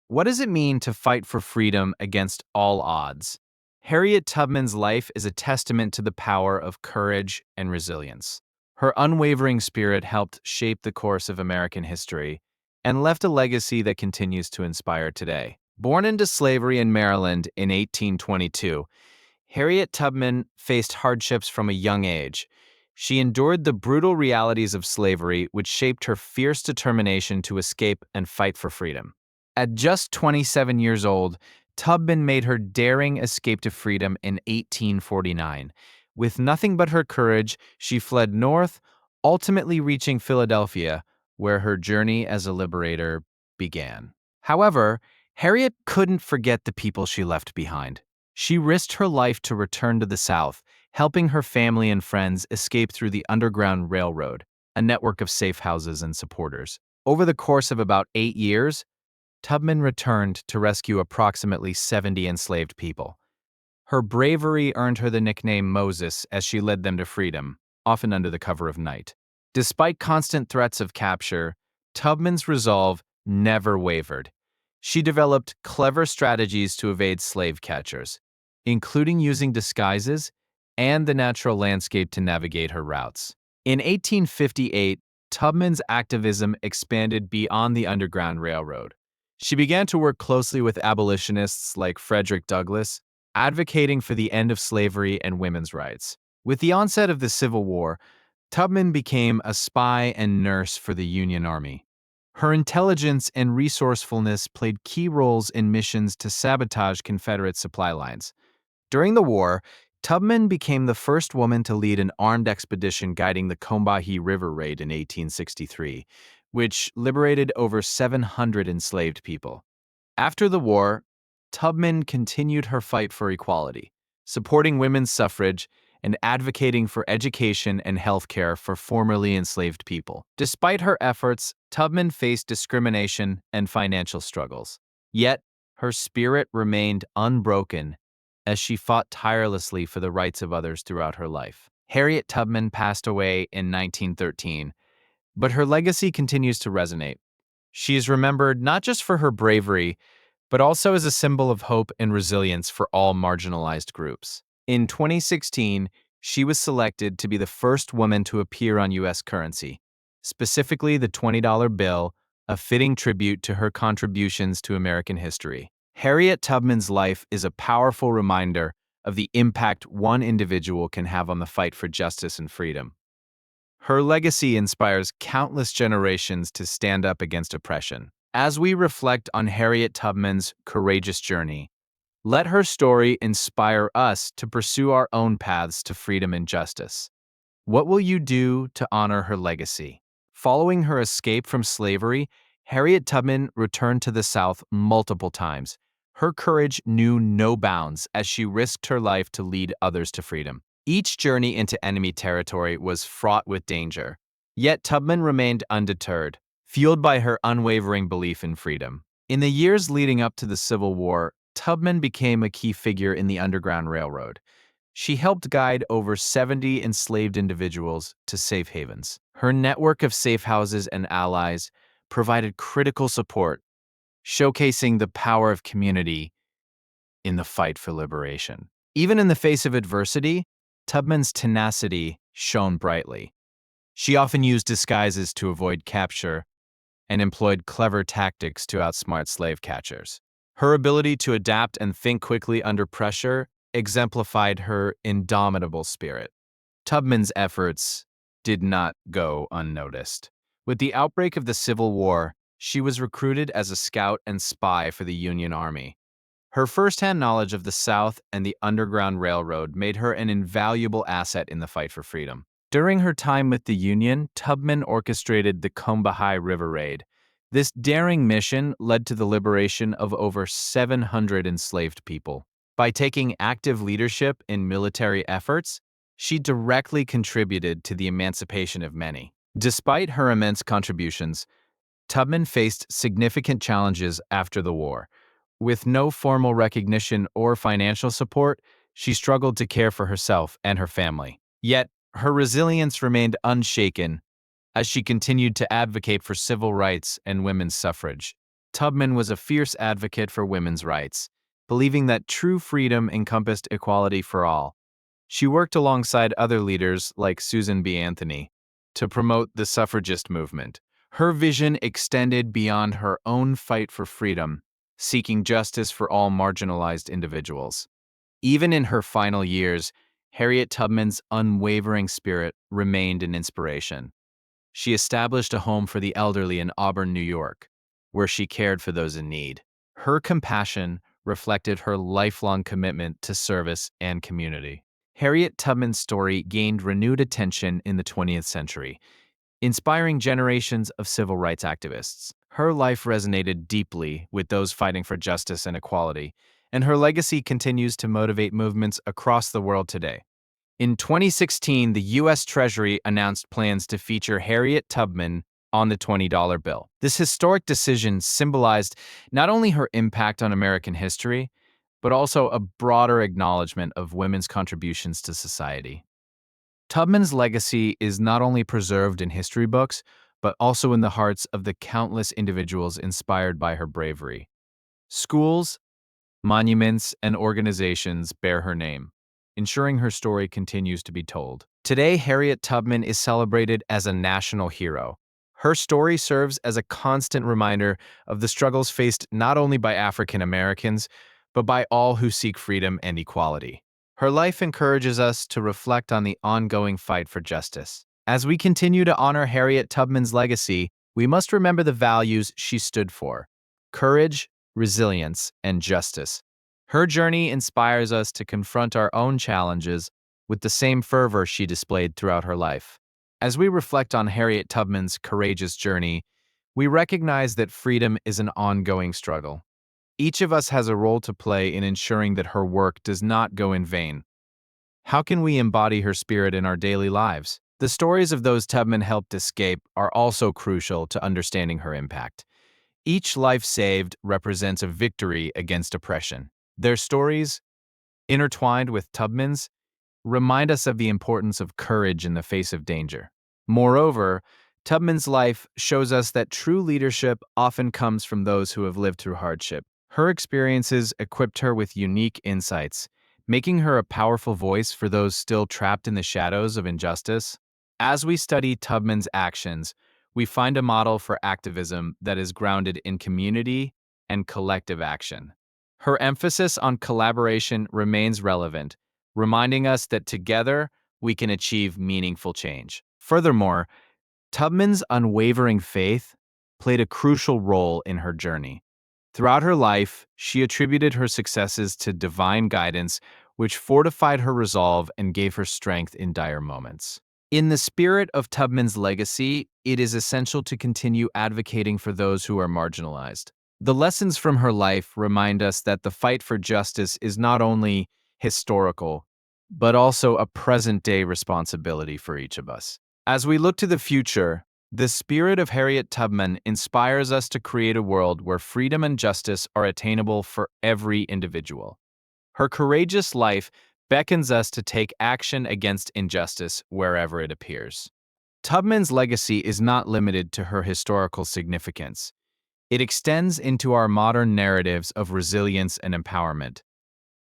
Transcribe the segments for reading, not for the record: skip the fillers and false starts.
What does it mean to fight for freedom against all odds? Harriet Tubman's life is a testament to the power of courage and resilience. Her unwavering spirit helped shape the course of American history and left a legacy that continues to inspire today. Born into slavery in Maryland in 1822, Harriet Tubman faced hardships from a young age. She endured the brutal realities of slavery, which shaped her fierce determination to escape and fight for freedom. At just 27 years old, Tubman made her daring escape to freedom in 1849. With nothing but her courage, she fled north, ultimately reaching Philadelphia, where her journey as a liberator began. However, Harriet couldn't forget the people she left behind. She risked her life to return to the South, helping her family and friends escape through the Underground Railroad, a network of safe houses and supporters. Over the course of about 8 years, Tubman returned to rescue approximately 70 enslaved people. Her bravery earned her the nickname Moses as she led them to freedom, often under the cover of night. Despite constant threats of capture, Tubman's resolve never wavered. She developed clever strategies to evade slave catchers, including using disguises and the natural landscape to navigate her routes. In 1858, Tubman's activism expanded beyond the Underground Railroad. She began to work closely with abolitionists like Frederick Douglass, advocating for the end of slavery and women's rights. With the onset of the Civil War, Tubman became a spy and nurse for the Union Army. Her intelligence and resourcefulness played key roles in missions to sabotage Confederate supply lines. During the war, Tubman became the first woman to lead an armed expedition guiding the Combahee River Raid in 1863, which liberated over 700 enslaved people. After the war, Tubman continued her fight for equality, supporting women's suffrage and advocating for education and health care for formerly enslaved people. Despite her efforts, Tubman faced discrimination and financial struggles. Yet, her spirit remained unbroken as she fought tirelessly for the rights of others throughout her life. Harriet Tubman passed away in 1913, but her legacy continues to resonate. She is remembered not just for her bravery, but also as a symbol of hope and resilience for all marginalized groups. In 2016, she was selected to be the first woman to appear on U.S. currency, specifically the $20 bill, a fitting tribute to her contributions to American history. Harriet Tubman's life is a powerful reminder of the impact one individual can have on the fight for justice and freedom. Her legacy inspires countless generations to stand up against oppression. As we reflect on Harriet Tubman's courageous journey, let her story inspire us to pursue our own paths to freedom and justice. What will you do to honor her legacy? Following her escape from slavery, Harriet Tubman returned to the South multiple times. Her courage knew no bounds as she risked her life to lead others to freedom. Each journey into enemy territory was fraught with danger. Yet Tubman remained undeterred, fueled by her unwavering belief in freedom. In the years leading up to the Civil War, Tubman became a key figure in the Underground Railroad. She helped guide over 70 enslaved individuals to safe havens. Her network of safe houses and allies provided critical support, showcasing the power of community in the fight for liberation. Even in the face of adversity, Tubman's tenacity shone brightly. She often used disguises to avoid capture and employed clever tactics to outsmart slave catchers. Her ability to adapt and think quickly under pressure exemplified her indomitable spirit. Tubman's efforts did not go unnoticed. With the outbreak of the Civil War, she was recruited as a scout and spy for the Union Army. Her firsthand knowledge of the South and the Underground Railroad made her an invaluable asset in the fight for freedom. During her time with the Union, Tubman orchestrated the Combahee River Raid. This daring mission led to the liberation of over 700 enslaved people. By taking active leadership in military efforts, she directly contributed to the emancipation of many. Despite her immense contributions, Tubman faced significant challenges after the war. With no formal recognition or financial support, she struggled to care for herself and her family. Yet, her resilience remained unshaken as she continued to advocate for civil rights and women's suffrage. Tubman was a fierce advocate for women's rights, believing that true freedom encompassed equality for all. She worked alongside other leaders like Susan B. Anthony to promote the suffragist movement. Her vision extended beyond her own fight for freedom, seeking justice for all marginalized individuals. Even in her final years, Harriet Tubman's unwavering spirit remained an inspiration. She established a home for the elderly in Auburn, New York, where she cared for those in need. Her compassion reflected her lifelong commitment to service and community. Harriet Tubman's story gained renewed attention in the 20th century, inspiring generations of civil rights activists. Her life resonated deeply with those fighting for justice and equality, and her legacy continues to motivate movements across the world today. In 2016, the U.S. Treasury announced plans to feature Harriet Tubman on the $20 bill. This historic decision symbolized not only her impact on American history, but also a broader acknowledgement of women's contributions to society. Tubman's legacy is not only preserved in history books, but also in the hearts of the countless individuals inspired by her bravery. Schools, monuments, and organizations bear her name, ensuring her story continues to be told. Today, Harriet Tubman is celebrated as a national hero. Her story serves as a constant reminder of the struggles faced not only by African Americans, but by all who seek freedom and equality. Her life encourages us to reflect on the ongoing fight for justice. As we continue to honor Harriet Tubman's legacy, we must remember the values she stood for: courage, resilience, and justice. Her journey inspires us to confront our own challenges with the same fervor she displayed throughout her life. As we reflect on Harriet Tubman's courageous journey, we recognize that freedom is an ongoing struggle. Each of us has a role to play in ensuring that her work does not go in vain. How can we embody her spirit in our daily lives? The stories of those Tubman helped escape are also crucial to understanding her impact. Each life saved represents a victory against oppression. Their stories, intertwined with Tubman's, remind us of the importance of courage in the face of danger. Moreover, Tubman's life shows us that true leadership often comes from those who have lived through hardship. Her experiences equipped her with unique insights, making her a powerful voice for those still trapped in the shadows of injustice. As we study Tubman's actions, we find a model for activism that is grounded in community and collective action. Her emphasis on collaboration remains relevant, reminding us that together we can achieve meaningful change. Furthermore, Tubman's unwavering faith played a crucial role in her journey. Throughout her life, she attributed her successes to divine guidance, which fortified her resolve and gave her strength in dire moments. In the spirit of Tubman's legacy, it is essential to continue advocating for those who are marginalized. The lessons from her life remind us that the fight for justice is not only historical, but also a present-day responsibility for each of us. As we look to the future, the spirit of Harriet Tubman inspires us to create a world where freedom and justice are attainable for every individual. Her courageous life beckons us to take action against injustice wherever it appears. Tubman's legacy is not limited to her historical significance. It extends into our modern narratives of resilience and empowerment.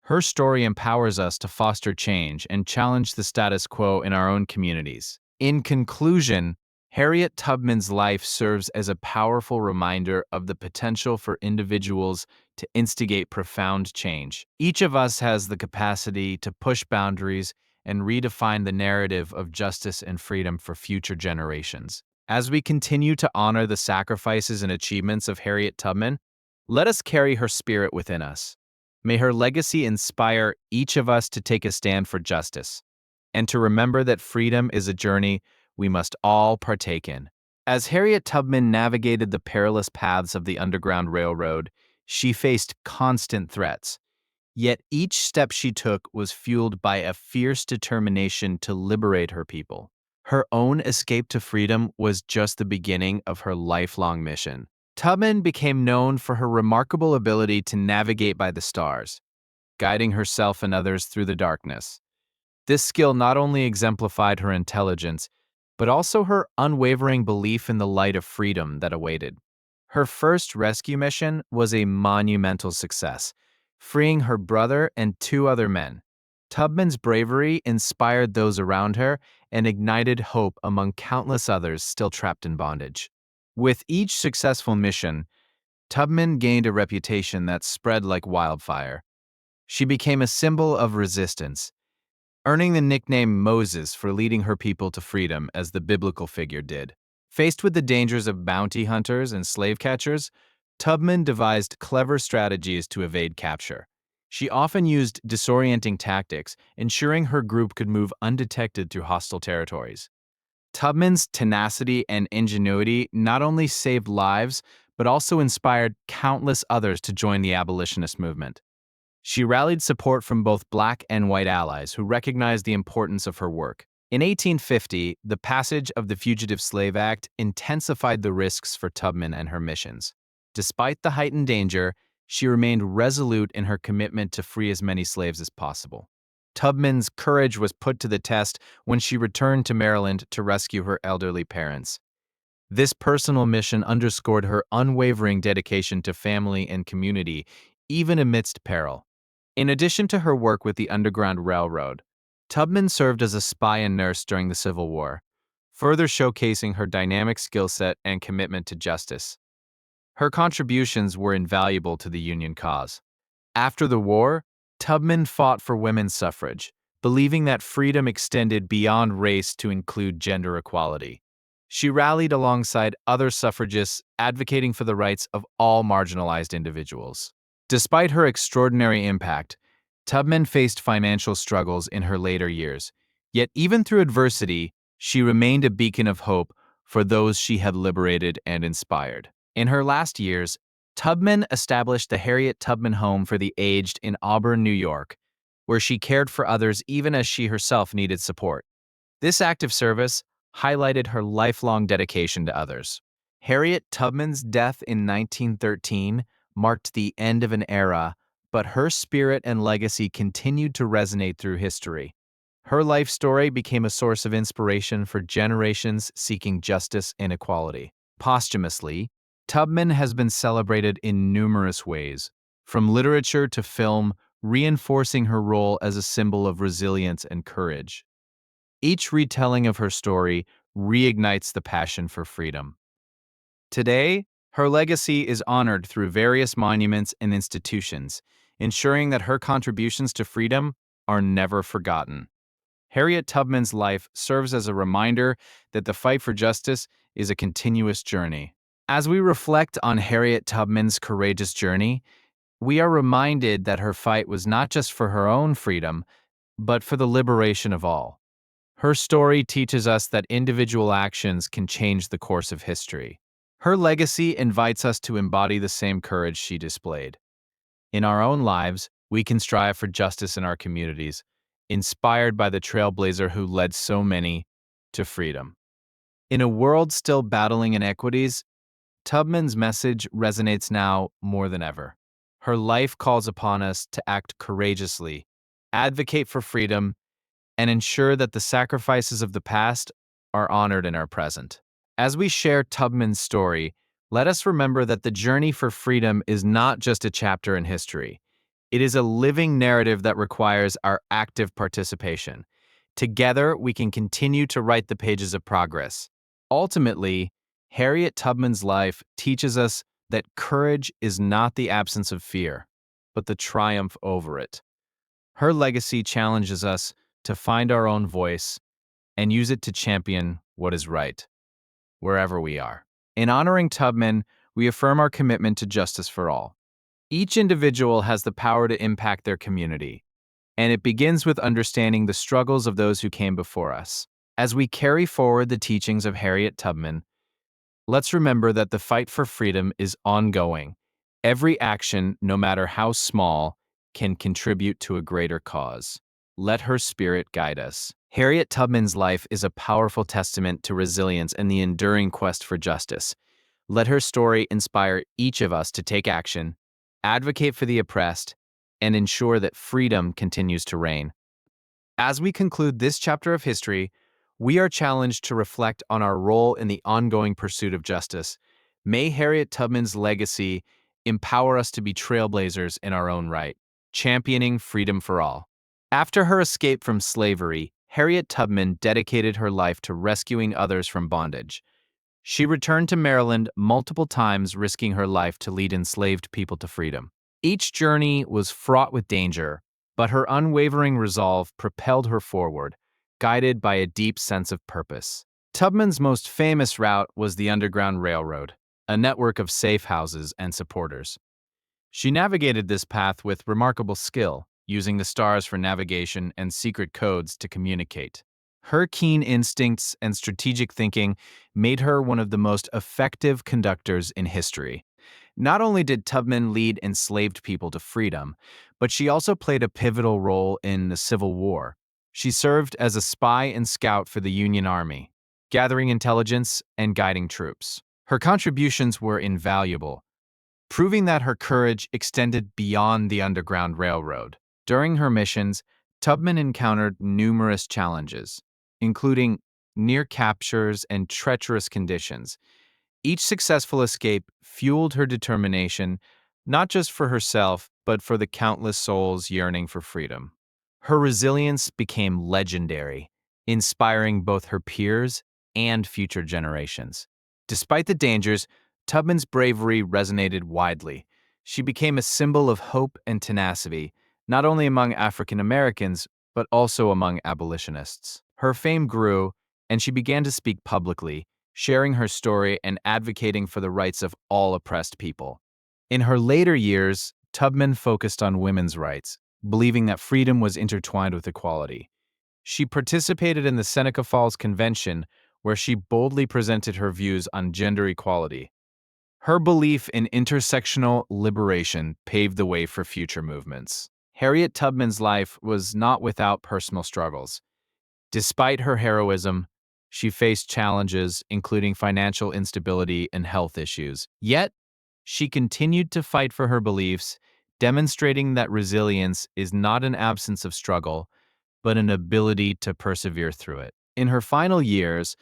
Her story empowers us to foster change and challenge the status quo in our own communities. In conclusion, Harriet Tubman's life serves as a powerful reminder of the potential for individuals to instigate profound change. Each of us has the capacity to push boundaries and redefine the narrative of justice and freedom for future generations. As we continue to honor the sacrifices and achievements of Harriet Tubman, let us carry her spirit within us. May her legacy inspire each of us to take a stand for justice, and to remember that freedom is a journey we must all partake in. As Harriet Tubman navigated the perilous paths of the Underground Railroad, she faced constant threats. Yet each step she took was fueled by a fierce determination to liberate her people. Her own escape to freedom was just the beginning of her lifelong mission. Tubman became known for her remarkable ability to navigate by the stars, guiding herself and others through the darkness. This skill not only exemplified her intelligence, but also her unwavering belief in the light of freedom that awaited. Her first rescue mission was a monumental success, freeing her brother and two other men. Tubman's bravery inspired those around her and ignited hope among countless others still trapped in bondage. With each successful mission, Tubman gained a reputation that spread like wildfire. She became a symbol of resistance, earning the nickname Moses for leading her people to freedom as the biblical figure did. Faced with the dangers of bounty hunters and slave catchers, Tubman devised clever strategies to evade capture. She often used disorienting tactics, ensuring her group could move undetected through hostile territories. Tubman's tenacity and ingenuity not only saved lives, but also inspired countless others to join the abolitionist movement. She rallied support from both black and white allies who recognized the importance of her work. In 1850, the passage of the Fugitive Slave Act intensified the risks for Tubman and her missions. Despite the heightened danger, she remained resolute in her commitment to free as many slaves as possible. Tubman's courage was put to the test when she returned to Maryland to rescue her elderly parents. This personal mission underscored her unwavering dedication to family and community, even amidst peril. In addition to her work with the Underground Railroad, Tubman served as a spy and nurse during the Civil War, further showcasing her dynamic skill set and commitment to justice. Her contributions were invaluable to the Union cause. After the war, Tubman fought for women's suffrage, believing that freedom extended beyond race to include gender equality. She rallied alongside other suffragists, advocating for the rights of all marginalized individuals. Despite her extraordinary impact, Tubman faced financial struggles in her later years. Yet even through adversity, she remained a beacon of hope for those she had liberated and inspired. In her last years, Tubman established the Harriet Tubman Home for the Aged in Auburn, New York, where she cared for others even as she herself needed support. This act of service highlighted her lifelong dedication to others. Harriet Tubman's death in 1913 marked the end of an era, but her spirit and legacy continued to resonate through history. Her life story became a source of inspiration for generations seeking justice and equality. Posthumously, Tubman has been celebrated in numerous ways, from literature to film, reinforcing her role as a symbol of resilience and courage. Each retelling of her story reignites the passion for freedom. Today, her legacy is honored through various monuments and institutions, ensuring that her contributions to freedom are never forgotten. Harriet Tubman's life serves as a reminder that the fight for justice is a continuous journey. As we reflect on Harriet Tubman's courageous journey, we are reminded that her fight was not just for her own freedom, but for the liberation of all. Her story teaches us that individual actions can change the course of history. Her legacy invites us to embody the same courage she displayed. In our own lives, we can strive for justice in our communities, inspired by the trailblazer who led so many to freedom. In a world still battling inequities, Tubman's message resonates now more than ever. Her life calls upon us to act courageously, advocate for freedom, and ensure that the sacrifices of the past are honored in our present. As we share Tubman's story, let us remember that the journey for freedom is not just a chapter in history. It is a living narrative that requires our active participation. Together, we can continue to write the pages of progress. Ultimately, Harriet Tubman's life teaches us that courage is not the absence of fear, but the triumph over it. Her legacy challenges us to find our own voice and use it to champion what is right, wherever we are. In honoring Tubman, we affirm our commitment to justice for all. Each individual has the power to impact their community, and it begins with understanding the struggles of those who came before us. As we carry forward the teachings of Harriet Tubman, let's remember that the fight for freedom is ongoing. Every action, no matter how small, can contribute to a greater cause. Let her spirit guide us. Harriet Tubman's life is a powerful testament to resilience and the enduring quest for justice. Let her story inspire each of us to take action, advocate for the oppressed, and ensure that freedom continues to reign. As we conclude this chapter of history, we are challenged to reflect on our role in the ongoing pursuit of justice. May Harriet Tubman's legacy empower us to be trailblazers in our own right, championing freedom for all. After her escape from slavery, Harriet Tubman dedicated her life to rescuing others from bondage. She returned to Maryland multiple times, risking her life to lead enslaved people to freedom. Each journey was fraught with danger, but her unwavering resolve propelled her forward, guided by a deep sense of purpose. Tubman's most famous route was the Underground Railroad, a network of safe houses and supporters. She navigated this path with remarkable skill, using the stars for navigation and secret codes to communicate. Her keen instincts and strategic thinking made her one of the most effective conductors in history. Not only did Tubman lead enslaved people to freedom, but she also played a pivotal role in the Civil War. She served as a spy and scout for the Union Army, gathering intelligence and guiding troops. Her contributions were invaluable, proving that her courage extended beyond the Underground Railroad. During her missions, Tubman encountered numerous challenges, including near captures and treacherous conditions. Each successful escape fueled her determination, not just for herself, but for the countless souls yearning for freedom. Her resilience became legendary, inspiring both her peers and future generations. Despite the dangers, Tubman's bravery resonated widely. She became a symbol of hope and tenacity, not only among African Americans, but also among abolitionists. Her fame grew, and she began to speak publicly, sharing her story and advocating for the rights of all oppressed people. In her later years, Tubman focused on women's rights, believing that freedom was intertwined with equality. She participated in the Seneca Falls Convention, where she boldly presented her views on gender equality. Her belief in intersectional liberation paved the way for future movements. Harriet Tubman's life was not without personal struggles. Despite her heroism, she faced challenges, including financial instability and health issues. Yet, she continued to fight for her beliefs, demonstrating that resilience is not an absence of struggle, but an ability to persevere through it. In her final years,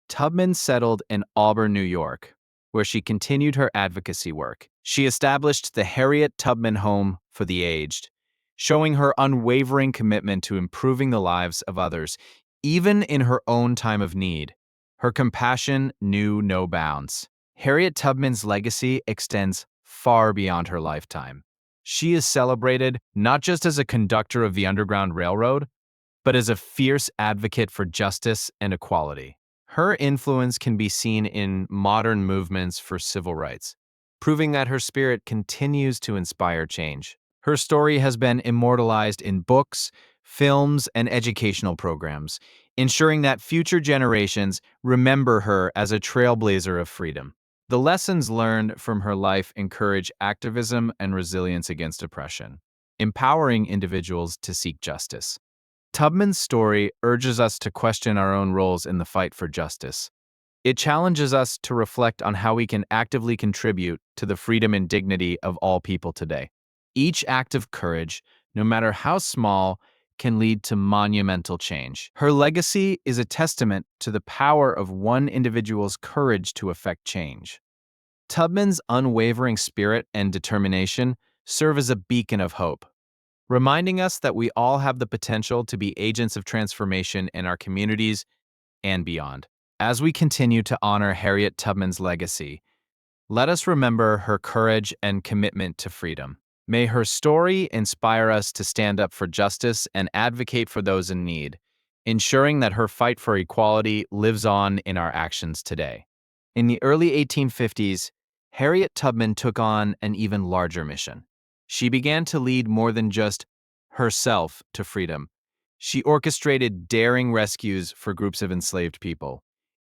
Tubman settled in Auburn, New York, where she continued her advocacy work. She established the Harriet Tubman Home for the Aged, showing her unwavering commitment to improving the lives of others, even in her own time of need. Her compassion knew no bounds. Harriet Tubman's legacy extends far beyond her lifetime. She is celebrated not just as a conductor of the Underground Railroad, but as a fierce advocate for justice and equality. Her influence can be seen in modern movements for civil rights, proving that her spirit continues to inspire change. Her story has been immortalized in books, films, and educational programs, ensuring that future generations remember her as a trailblazer of freedom. The lessons learned from her life encourage activism and resilience against oppression, empowering individuals to seek justice. Tubman's story urges us to question our own roles in the fight for justice. It challenges us to reflect on how we can actively contribute to the freedom and dignity of all people today. Each act of courage, no matter how small, can lead to monumental change. Her legacy is a testament to the power of one individual's courage to effect change. Tubman's unwavering spirit and determination serve as a beacon of hope, reminding us that we all have the potential to be agents of transformation in our communities and beyond. As we continue to honor Harriet Tubman's legacy, let us remember her courage and commitment to freedom. May her story inspire us to stand up for justice and advocate for those in need, ensuring that her fight for equality lives on in our actions today. In the early 1850s, Harriet Tubman took on an even larger mission. She began to lead more than just herself to freedom. She orchestrated daring rescues for groups of enslaved people.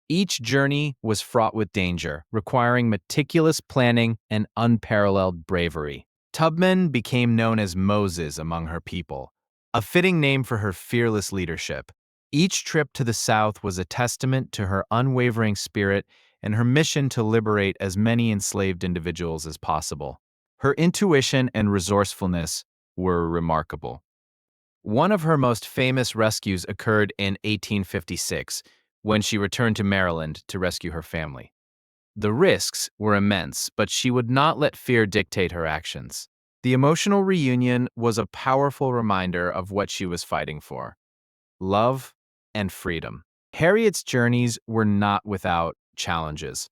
Each journey was fraught with danger, requiring meticulous planning and unparalleled bravery. Tubman became known as Moses among her people, a fitting name for her fearless leadership. Each trip to the South was a testament to her unwavering spirit and her mission to liberate as many enslaved individuals as possible. Her intuition and resourcefulness were remarkable. One of her most famous rescues occurred in 1856, when she returned to Maryland to rescue her family. The risks were immense, but she would not let fear dictate her actions. The emotional reunion was a powerful reminder of what she was fighting for: love and freedom. Harriet's journeys were not without challenges.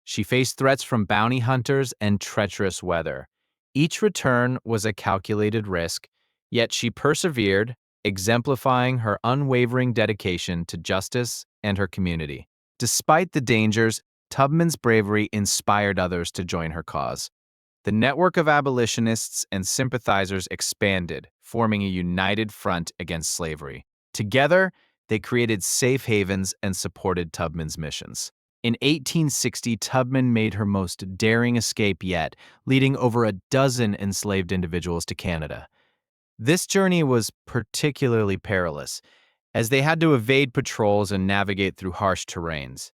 She faced threats from bounty hunters and treacherous weather. Each return was a calculated risk, yet she persevered, exemplifying her unwavering dedication to justice and her community. Despite the dangers, Tubman's bravery inspired others to join her cause. The network of abolitionists and sympathizers expanded, forming a united front against slavery. Together, they created safe havens and supported Tubman's missions. In 1860, Tubman made her most daring escape yet, leading over a dozen enslaved individuals to Canada. This journey was particularly perilous, as they had to evade patrols and navigate through harsh terrains.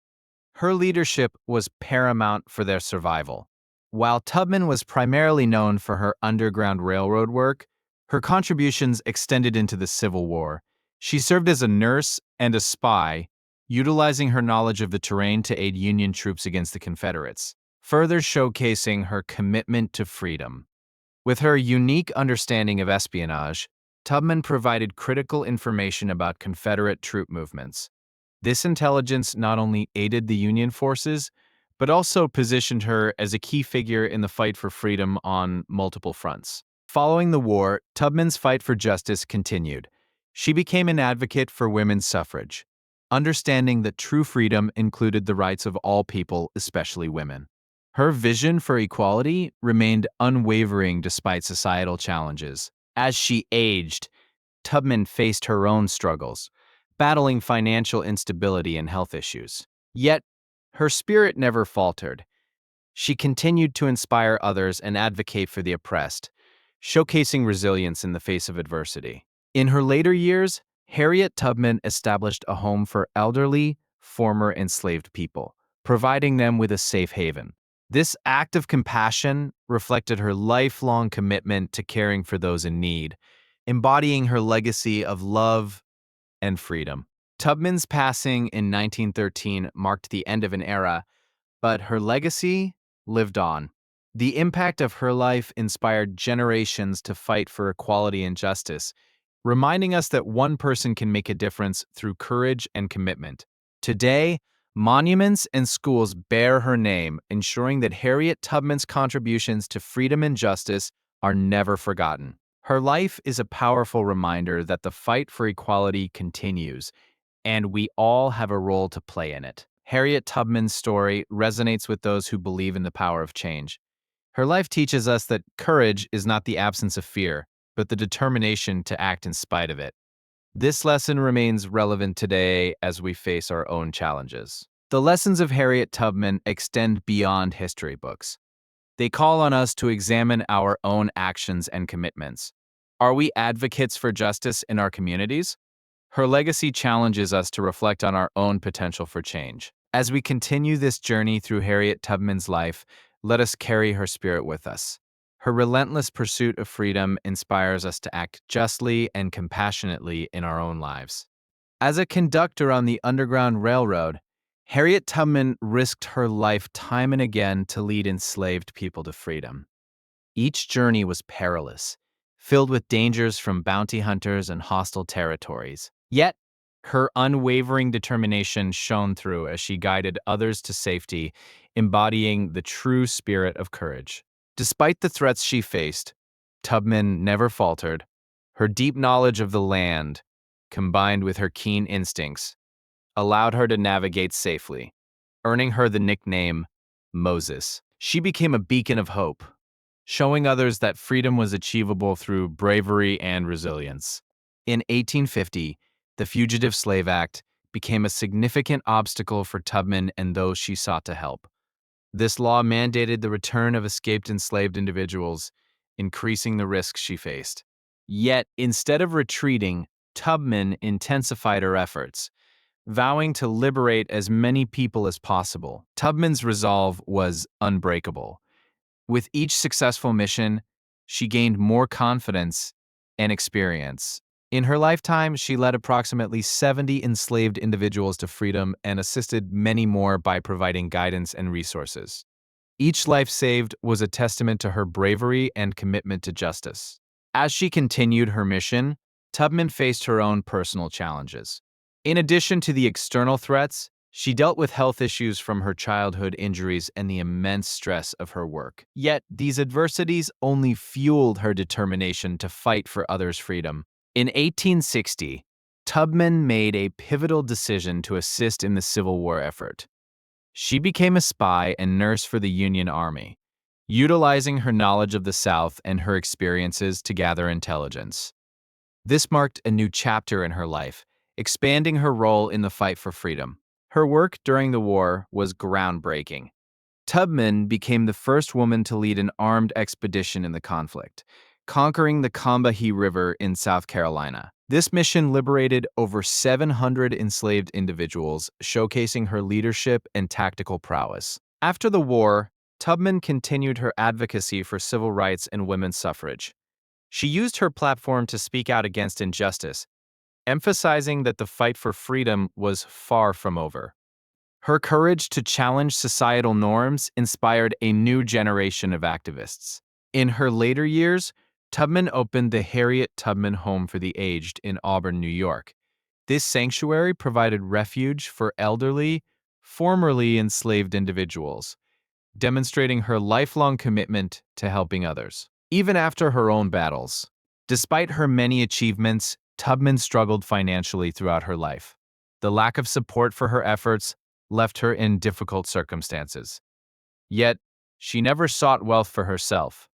Her leadership was paramount for their survival. While Tubman was primarily known for her Underground Railroad work, her contributions extended into the Civil War. She served as a nurse and a spy, utilizing her knowledge of the terrain to aid Union troops against the Confederates, further showcasing her commitment to freedom. With her unique understanding of espionage, Tubman provided critical information about Confederate troop movements. This intelligence not only aided the Union forces, but also positioned her as a key figure in the fight for freedom on multiple fronts. Following the war, Tubman's fight for justice continued. She became an advocate for women's suffrage, understanding that true freedom included the rights of all people, especially women. Her vision for equality remained unwavering despite societal challenges. As she aged, Tubman faced her own struggles, battling financial instability and health issues. Yet, her spirit never faltered. She continued to inspire others and advocate for the oppressed, showcasing resilience in the face of adversity. In her later years, Harriet Tubman established a home for elderly, former enslaved people, providing them with a safe haven. This act of compassion reflected her lifelong commitment to caring for those in need, embodying her legacy of love and freedom. Tubman's passing in 1913 marked the end of an era, but her legacy lived on. The impact of her life inspired generations to fight for equality and justice, reminding us that one person can make a difference through courage and commitment. Today, monuments and schools bear her name, ensuring that Harriet Tubman's contributions to freedom and justice are never forgotten. Her life is a powerful reminder that the fight for equality continues, and we all have a role to play in it. Harriet Tubman's story resonates with those who believe in the power of change. Her life teaches us that courage is not the absence of fear, but the determination to act in spite of it. This lesson remains relevant today as we face our own challenges. The lessons of Harriet Tubman extend beyond history books. They call on us to examine our own actions and commitments. Are we advocates for justice in our communities? Her legacy challenges us to reflect on our own potential for change. As we continue this journey through Harriet Tubman's life, let us carry her spirit with us. Her relentless pursuit of freedom inspires us to act justly and compassionately in our own lives. As a conductor on the Underground Railroad, Harriet Tubman risked her life time and again to lead enslaved people to freedom. Each journey was perilous, filled with dangers from bounty hunters and hostile territories. Yet, her unwavering determination shone through as she guided others to safety, embodying the true spirit of courage. Despite the threats she faced, Tubman never faltered. Her deep knowledge of the land, combined with her keen instincts, allowed her to navigate safely, earning her the nickname Moses. She became a beacon of hope, showing others that freedom was achievable through bravery and resilience. In 1850, the Fugitive Slave Act became a significant obstacle for Tubman and those she sought to help. This law mandated the return of escaped enslaved individuals, increasing the risks she faced. Yet, instead of retreating, Tubman intensified her efforts, vowing to liberate as many people as possible. Tubman's resolve was unbreakable. With each successful mission, she gained more confidence and experience, In her lifetime, she led approximately 70 enslaved individuals to freedom and assisted many more by providing guidance and resources. Each life saved was a testament to her bravery and commitment to justice. As she continued her mission, Tubman faced her own personal challenges. In addition to the external threats, she dealt with health issues from her childhood injuries and the immense stress of her work. Yet, these adversities only fueled her determination to fight for others' freedom. In 1860, Tubman made a pivotal decision to assist in the Civil War effort. She became a spy and nurse for the Union Army, utilizing her knowledge of the South and her experiences to gather intelligence. This marked a new chapter in her life, expanding her role in the fight for freedom. Her work during the war was groundbreaking. Tubman became the first woman to lead an armed expedition in the conflict, conquering the Combahee River in South Carolina. This mission liberated over 700 enslaved individuals, showcasing her leadership and tactical prowess. After the war, Tubman continued her advocacy for civil rights and women's suffrage. She used her platform to speak out against injustice, emphasizing that the fight for freedom was far from over. Her courage to challenge societal norms inspired a new generation of activists. In her later years, Tubman opened the Harriet Tubman Home for the Aged in Auburn, New York. This sanctuary provided refuge for elderly, formerly enslaved individuals, demonstrating her lifelong commitment to helping others. Even after her own battles, despite her many achievements, Tubman struggled financially throughout her life. The lack of support for her efforts left her in difficult circumstances. Yet, she never sought wealth for herself.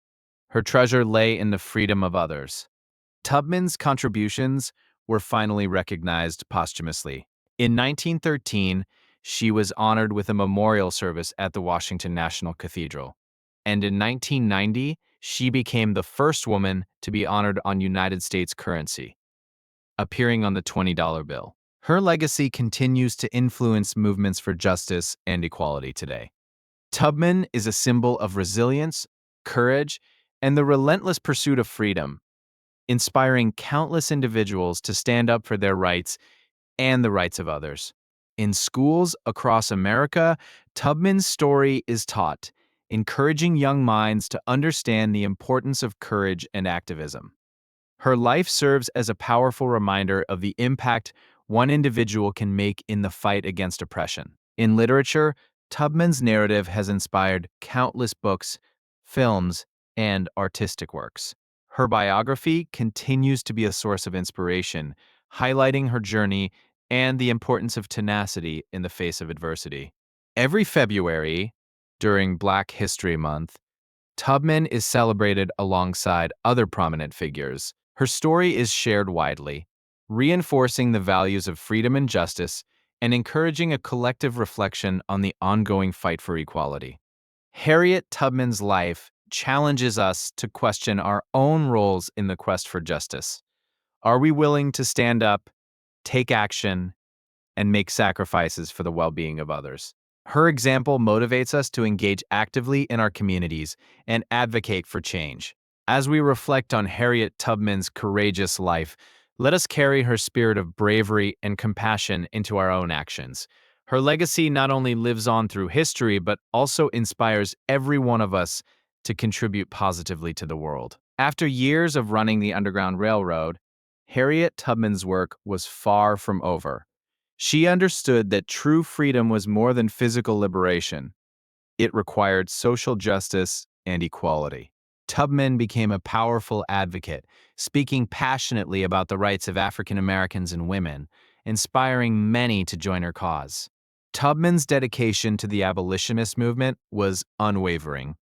Her treasure lay in the freedom of others. Tubman's contributions were finally recognized posthumously. In 1913, she was honored with a memorial service at the Washington National Cathedral. And in 1990, she became the first woman to be honored on United States currency, appearing on the $20 bill. Her legacy continues to influence movements for justice and equality today. Tubman is a symbol of resilience, courage, and the relentless pursuit of freedom, inspiring countless individuals to stand up for their rights and the rights of others. In schools across America, Tubman's story is taught, encouraging young minds to understand the importance of courage and activism. Her life serves as a powerful reminder of the impact one individual can make in the fight against oppression. In literature, Tubman's narrative has inspired countless books, films, and artistic works. Her biography continues to be a source of inspiration, highlighting her journey and the importance of tenacity in the face of adversity. Every February, during Black History Month, Tubman is celebrated alongside other prominent figures. Her story is shared widely, reinforcing the values of freedom and justice and encouraging a collective reflection on the ongoing fight for equality. Harriet Tubman's life challenges us to question our own roles in the quest for justice. Are we willing to stand up, take action, and make sacrifices for the well-being of others? Her example motivates us to engage actively in our communities and advocate for change. As we reflect on Harriet Tubman's courageous life, let us carry her spirit of bravery and compassion into our own actions. Her legacy not only lives on through history, but also inspires every one of us to contribute positively to the world. After years of running the Underground Railroad, Harriet Tubman's work was far from over. She understood that true freedom was more than physical liberation. It required social justice and equality. Tubman became a powerful advocate, speaking passionately about the rights of African Americans and women, inspiring many to join her cause. Tubman's dedication to the abolitionist movement was unwavering.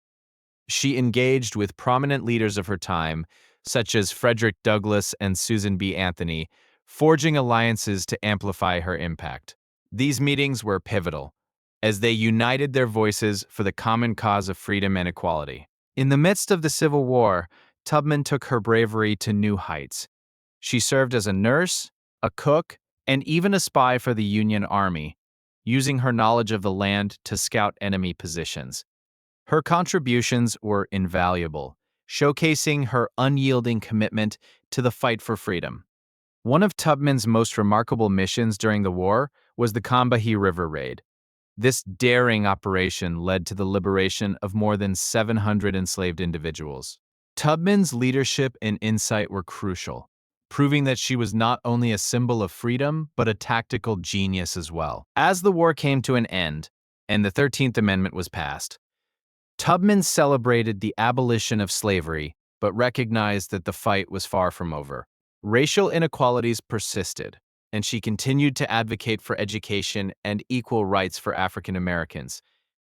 She engaged with prominent leaders of her time, such as Frederick Douglass and Susan B. Anthony, forging alliances to amplify her impact. These meetings were pivotal, as they united their voices for the common cause of freedom and equality. In the midst of the Civil War, Tubman took her bravery to new heights. She served as a nurse, a cook, and even a spy for the Union Army, using her knowledge of the land to scout enemy positions. Her contributions were invaluable, showcasing her unyielding commitment to the fight for freedom. One of Tubman's most remarkable missions during the war was the Combahee River Raid. This daring operation led to the liberation of more than 700 enslaved individuals. Tubman's leadership and insight were crucial, proving that she was not only a symbol of freedom, but a tactical genius as well. As the war came to an end, and the 13th Amendment was passed, Tubman celebrated the abolition of slavery, but recognized that the fight was far from over. Racial inequalities persisted, and she continued to advocate for education and equal rights for African Americans,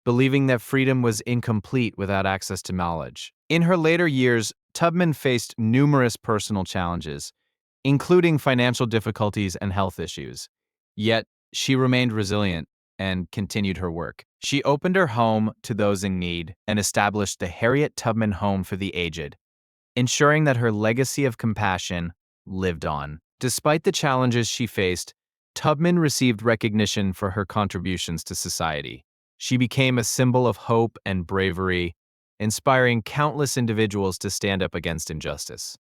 believing that freedom was incomplete without access to knowledge. In her later years, Tubman faced numerous personal challenges, including financial difficulties and health issues. Yet, she remained resilient and continued her work. She opened her home to those in need and established the Harriet Tubman Home for the Aged, ensuring that her legacy of compassion lived on. Despite the challenges she faced, Tubman received recognition for her contributions to society. She became a symbol of hope and bravery, inspiring countless individuals to stand up against injustice.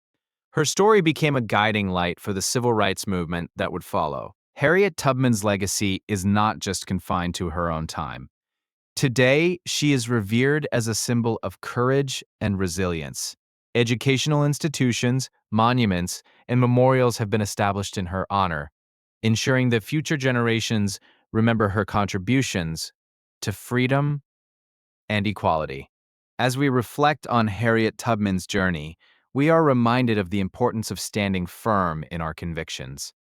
Her story became a guiding light for the civil rights movement that would follow. Harriet Tubman's legacy is not just confined to her own time. Today, she is revered as a symbol of courage and resilience. Educational institutions, monuments, and memorials have been established in her honor, ensuring that future generations remember her contributions to freedom and equality. As we reflect on Harriet Tubman's journey, we are reminded of the importance of standing firm in our convictions.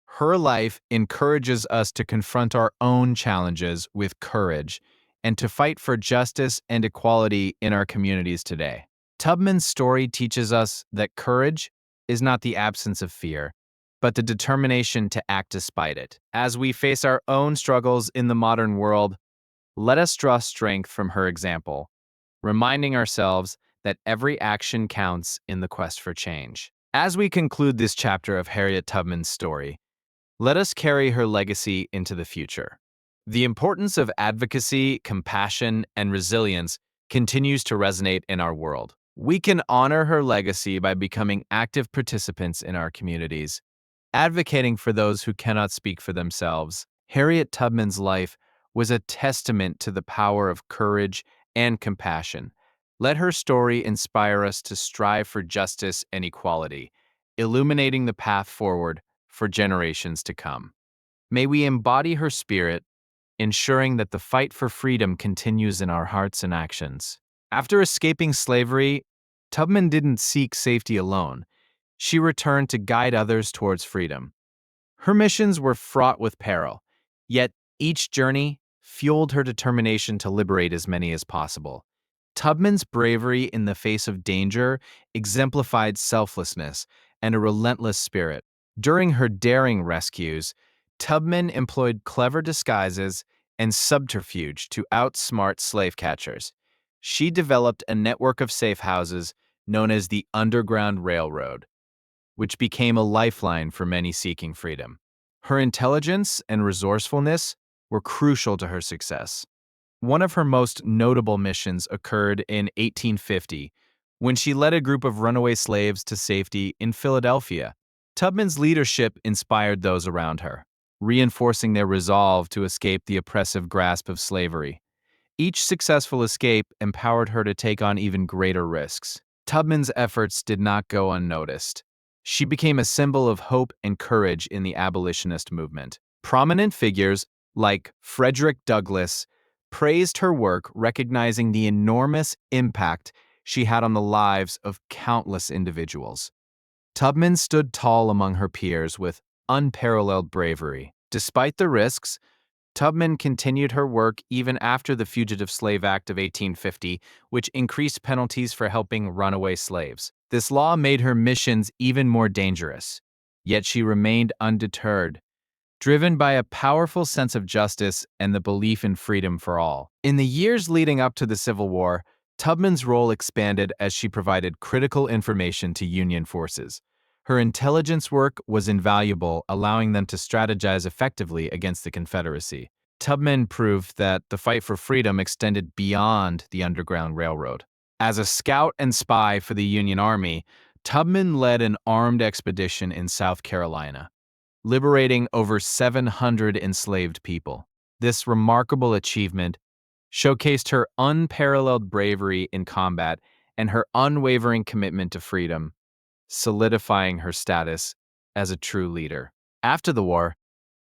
Her life encourages us to confront our own challenges with courage and to fight for justice and equality in our communities today. Tubman's story teaches us that courage is not the absence of fear, but the determination to act despite it. As we face our own struggles in the modern world, let us draw strength from her example, reminding ourselves that every action counts in the quest for change. As we conclude this chapter of Harriet Tubman's story, let us carry her legacy into the future. The importance of advocacy, compassion, and resilience continues to resonate in our world. We can honor her legacy by becoming active participants in our communities, advocating for those who cannot speak for themselves. Harriet Tubman's life was a testament to the power of courage and compassion. Let her story inspire us to strive for justice and equality, illuminating the path forward for generations to come. May we embody her spirit, ensuring that the fight for freedom continues in our hearts and actions. After escaping slavery, Tubman didn't seek safety alone. She returned to guide others towards freedom. Her missions were fraught with peril, yet each journey fueled her determination to liberate as many as possible. Tubman's bravery in the face of danger exemplified selflessness and a relentless spirit. During her daring rescues, Tubman employed clever disguises and subterfuge to outsmart slave catchers. She developed a network of safe houses known as the Underground Railroad, which became a lifeline for many seeking freedom. Her intelligence and resourcefulness were crucial to her success. One of her most notable missions occurred in 1850, when she led a group of runaway slaves to safety in Philadelphia. Tubman's leadership inspired those around her, reinforcing their resolve to escape the oppressive grasp of slavery. Each successful escape empowered her to take on even greater risks. Tubman's efforts did not go unnoticed. She became a symbol of hope and courage in the abolitionist movement. Prominent figures, like Frederick Douglass, praised her work, recognizing the enormous impact she had on the lives of countless individuals. Tubman stood tall among her peers with unparalleled bravery. Despite the risks, Tubman continued her work even after the Fugitive Slave Act of 1850, which increased penalties for helping runaway slaves. This law made her missions even more dangerous, yet she remained undeterred, driven by a powerful sense of justice and the belief in freedom for all. In the years leading up to the Civil War, Tubman's role expanded as she provided critical information to Union forces. Her intelligence work was invaluable, allowing them to strategize effectively against the Confederacy. Tubman proved that the fight for freedom extended beyond the Underground Railroad. As a scout and spy for the Union Army, Tubman led an armed expedition in South Carolina, liberating over 700 enslaved people. This remarkable achievement showcased her unparalleled bravery in combat and her unwavering commitment to freedom, solidifying her status as a true leader. After the war,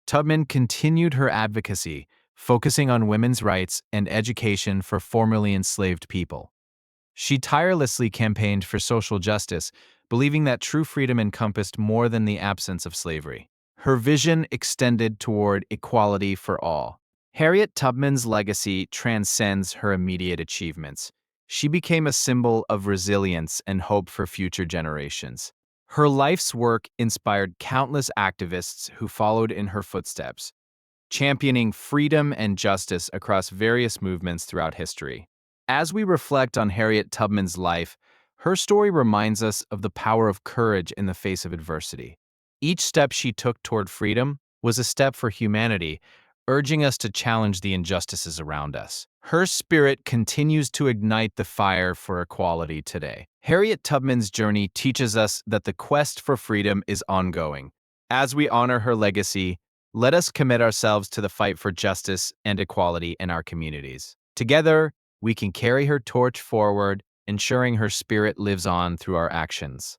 Tubman continued her advocacy, focusing on women's rights and education for formerly enslaved people. She tirelessly campaigned for social justice, believing that true freedom encompassed more than the absence of slavery. Her vision extended toward equality for all. Harriet Tubman's legacy transcends her immediate achievements. She became a symbol of resilience and hope for future generations. Her life's work inspired countless activists who followed in her footsteps, championing freedom and justice across various movements throughout history. As we reflect on Harriet Tubman's life, her story reminds us of the power of courage in the face of adversity. Each step she took toward freedom was a step for humanity, urging us to challenge the injustices around us. Her spirit continues to ignite the fire for equality today. Harriet Tubman's journey teaches us that the quest for freedom is ongoing. As we honor her legacy, let us commit ourselves to the fight for justice and equality in our communities. Together, we can carry her torch forward, ensuring her spirit lives on through our actions.